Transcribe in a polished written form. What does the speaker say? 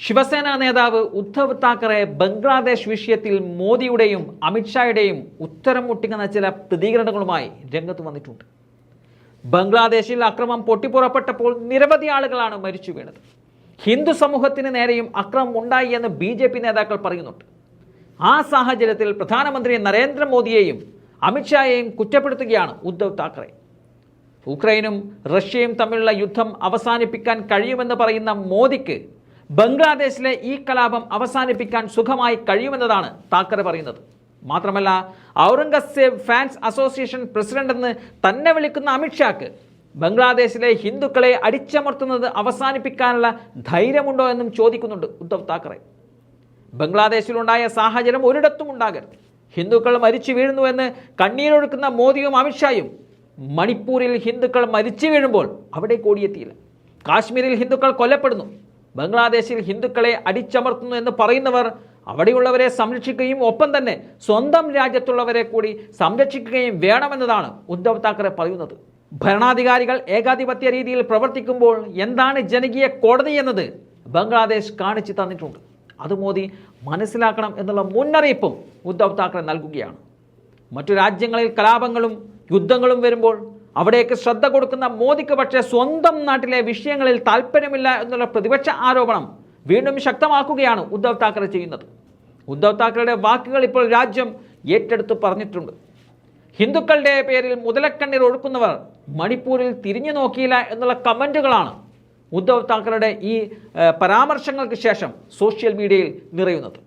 ശിവസേന നേതാവ് ഉദ്ധവ് താക്കറെ ബംഗ്ലാദേശ് വിഷയത്തിൽ മോദിയുടെയും അമിത്ഷായുടെയും ഉത്തരം മുട്ടിക്കുന്ന ചില പ്രതികരണങ്ങളുമായി രംഗത്ത് വന്നിട്ടുണ്ട്. ബംഗ്ലാദേശിൽ അക്രമം പൊട്ടിപ്പുറപ്പെട്ടപ്പോൾ നിരവധി ആളുകളാണ് മരിച്ചു വീണത്. ഹിന്ദു സമൂഹത്തിന് നേരെയും അക്രമം ഉണ്ടായി എന്ന് BJP നേതാക്കൾ പറയുന്നുണ്ട്. ആ സാഹചര്യത്തിൽ പ്രധാനമന്ത്രി നരേന്ദ്രമോദിയെയും അമിത്ഷായെയും കുറ്റപ്പെടുത്തുകയാണ് ഉദ്ധവ് താക്കറെ. ഉക്രൈനും റഷ്യയും തമ്മിലുള്ള യുദ്ധം അവസാനിപ്പിക്കാൻ കഴിയുമെന്ന് പറയുന്ന മോദിക്ക് ബംഗ്ലാദേശിലെ ഈ കലാപം അവസാനിപ്പിക്കാൻ സുഖമായി കഴിയുമെന്നതാണ് താക്കറെ പറയുന്നത്. മാത്രമല്ല, ഔറംഗസേബ് ഫാൻസ് അസോസിയേഷൻ പ്രസിഡന്റ് എന്ന് തന്നെ വിളിക്കുന്ന അമിത്ഷാക്ക് ബംഗ്ലാദേശിലെ ഹിന്ദുക്കളെ അടിച്ചമർത്തുന്നത് അവസാനിപ്പിക്കാനുള്ള ധൈര്യമുണ്ടോ എന്നും ചോദിക്കുന്നുണ്ട് ഉദ്ധവ് താക്കറെ. ബംഗ്ലാദേശിലുണ്ടായ സാഹചര്യം ഒരിടത്തും ഉണ്ടാകരുത്. ഹിന്ദുക്കൾ മരിച്ചു വീഴുന്നുവെന്ന് കണ്ണീരൊഴുക്കുന്ന മോദിയും അമിത്ഷായും മണിപ്പൂരിൽ ഹിന്ദുക്കൾ മരിച്ചു വീഴുമ്പോൾ അവിടെ ഓടിയെത്തിയില്ല. കാശ്മീരിൽ ഹിന്ദുക്കൾ കൊല്ലപ്പെടുന്നു, ബംഗ്ലാദേശിൽ ഹിന്ദുക്കളെ അടിച്ചമർത്തുന്നു എന്ന് പറയുന്നവർ അവിടെയുള്ളവരെ സംരക്ഷിക്കുകയും ഒപ്പം തന്നെ സ്വന്തം രാജ്യത്തുള്ളവരെ കൂടി സംരക്ഷിക്കുകയും വേണമെന്നതാണ് ഉദ്ധവ് താക്കറെ പറയുന്നത്. ഭരണാധികാരികൾ ഏകാധിപത്യ രീതിയിൽ പ്രവർത്തിക്കുമ്പോൾ എന്താണ് ജനകീയ കോടതി എന്നത് ബംഗ്ലാദേശ് കാണിച്ചു തന്നിട്ടുണ്ട്. അത് മോദി മനസ്സിലാക്കണം എന്നുള്ള മുന്നറിയിപ്പും ഉദ്ധവ് താക്കറെ നൽകുകയാണ്. മറ്റു രാജ്യങ്ങളിൽ കലാപങ്ങളും യുദ്ധങ്ങളും വരുമ്പോൾ അവിടേക്ക് ശ്രദ്ധ കൊടുക്കുന്ന മോദിക്ക് പക്ഷേ സ്വന്തം നാട്ടിലെ വിഷയങ്ങളിൽ താല്പര്യമില്ല എന്നുള്ള പ്രതിപക്ഷ ആരോപണം വീണ്ടും ശക്തമാക്കുകയാണ് ഉദ്ധവ് താക്കറെ ചെയ്യുന്നത്. ഉദ്ധവ് താക്കറയുടെ വാക്കുകൾ ഇപ്പോൾ രാജ്യം ഏറ്റെടുത്ത് പറഞ്ഞിട്ടുണ്ട്. ഹിന്ദുക്കളുടെ പേരിൽ മുതലക്കണ്ണീർ ഒഴുക്കുന്നവർ മണിപ്പൂരിൽ തിരിഞ്ഞു നോക്കിയില്ല എന്നുള്ള കമൻറ്റുകളാണ് ഉദ്ധവ് താക്കറയുടെ ഈ പരാമർശങ്ങൾക്ക് ശേഷം സോഷ്യൽ മീഡിയയിൽ നിറയുന്നത്.